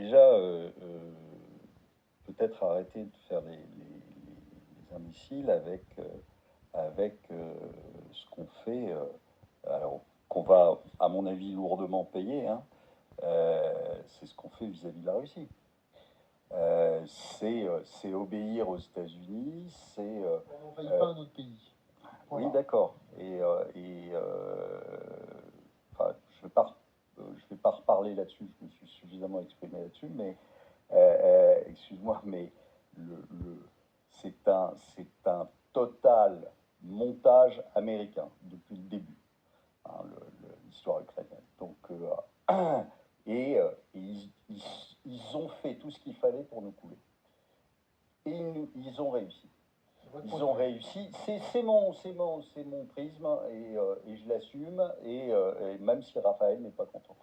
déjà, peut-être arrêter de faire les imbéciles avec ce qu'on fait, alors qu'on va, à mon avis, lourdement payer, hein, c'est ce qu'on fait vis-à-vis de la Russie. C'est obéir aux États-Unis, c'est... On n'envahit pas un autre pays. Oui, Voilà. d'accord. Enfin, je vais pas reparler là-dessus, je me suis suffisamment exprimé là-dessus, mais excuse-moi, mais c'est un total montage américain depuis le début, hein, l'histoire ukrainienne. Donc, ils ont fait tout ce qu'il fallait pour nous couler. Et ils ont réussi. Ils ont réussi. C'est mon prisme et je l'assume. Et même si Raphaël n'est pas content.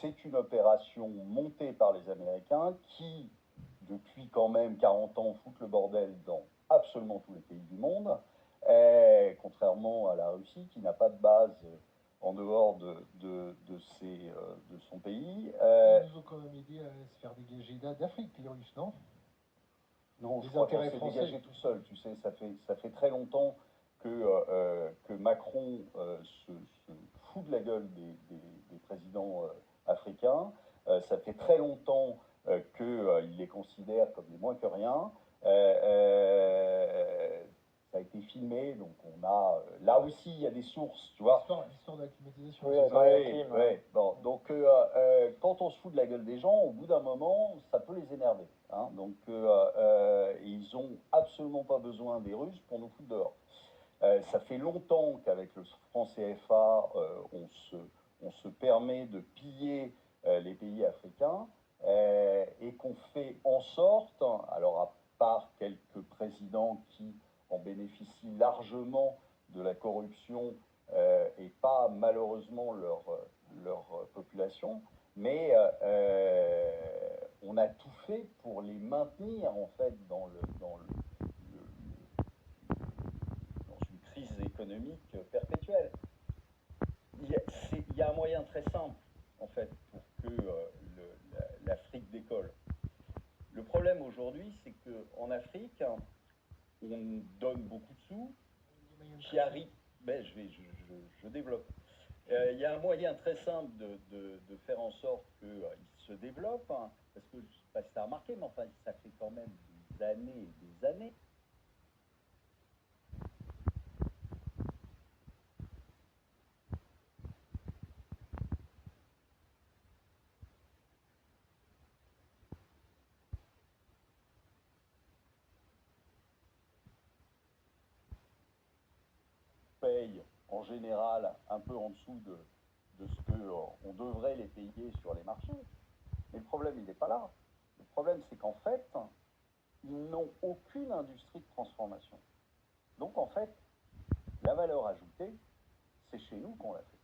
C'est une opération montée par les Américains qui, depuis quand même 40 ans, foutent le bordel dans absolument tous les pays du monde, contrairement à la Russie qui n'a pas de base en dehors de son pays. Ils nous ont quand même aidé à se faire dégager d'Afrique, les Russes, non? Non, je crois qu'on s'est dégagé tout seul. Tu sais, ça fait très longtemps que Macron se fout de la gueule des présidents africains. Ça fait très longtemps qu'il les considère comme des moins que rien. Ça a été filmé, donc on a... là aussi, il y a des sources, tu vois. L'histoire de la climatisation. Oui. Bon, donc, quand on se fout de la gueule des gens, au bout d'un moment, ça peut les énerver. Hein. Donc, ils ont absolument pas besoin des Russes pour nous foutre dehors. Ça fait longtemps qu'avec le franc CFA, on se permet de piller les pays africains et qu'on fait en sorte, alors à part quelques présidents qui en bénéficient largement de la corruption et pas malheureusement leur population, mais on a tout fait pour les maintenir en fait dans une crise économique perpétuelle. Il y a un moyen très simple en fait pour que l'Afrique décolle. Le problème aujourd'hui, c'est qu'en Afrique, on donne beaucoup de sous qui arrivent. Ben, je développe. Il y a un moyen très simple de faire en sorte qu'il se développe, hein, parce que je ne sais pas si tu as remarqué, mais enfin, ça fait quand même des années et des années. Paye en général un peu en dessous de ce qu'on devrait les payer sur les marchés. Mais le problème, il n'est pas là. Le problème, c'est qu'en fait, ils n'ont aucune industrie de transformation. Donc, en fait, la valeur ajoutée, c'est chez nous qu'on la fait.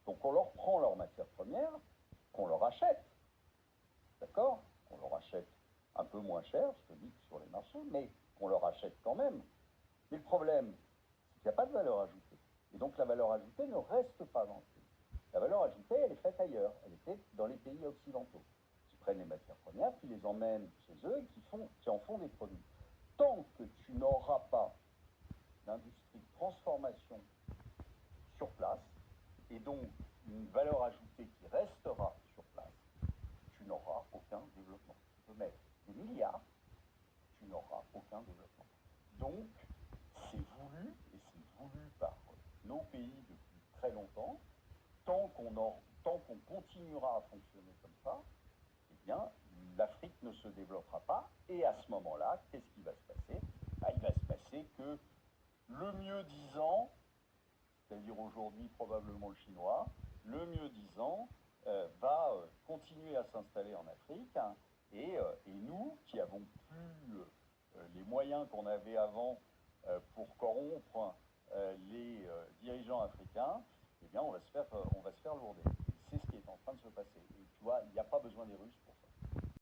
Donc, on leur prend leurs matières premières, qu'on leur achète. D'accord? Qu'on leur achète un peu moins cher, je te dis, que sur les marchés, mais qu'on leur achète quand même. Mais le problème, c'est qu'il n'y a pas de valeur ajoutée. Et donc, la valeur ajoutée ne reste pas dans le pays. La valeur ajoutée, elle est faite ailleurs. Elle est faite dans les pays occidentaux. Qui prennent les matières premières, qui les emmènent chez eux et qui en font des produits. Tant que tu n'auras pas d'industrie de transformation sur place, et donc une valeur ajoutée qui restera sur place, tu n'auras aucun développement. Tu peux mettre des milliards, tu n'auras aucun développement. Donc, c'est voulu, et c'est voulu par nos pays depuis très longtemps. Tant qu'on continuera à fonctionner comme ça, eh bien, l'Afrique ne se développera pas. Et à ce moment-là, qu'est-ce qui va se passer? Il va se passer que le mieux disant, c'est-à-dire aujourd'hui probablement le chinois, le mieux disant va continuer à s'installer en Afrique, hein, et nous, qui avons plus les moyens qu'on avait avant pour corrompre les dirigeants africains, eh bien on va se faire lourder. C'est ce qui est en train de se passer. Et tu vois, il n'y a pas besoin des Russes pour ça.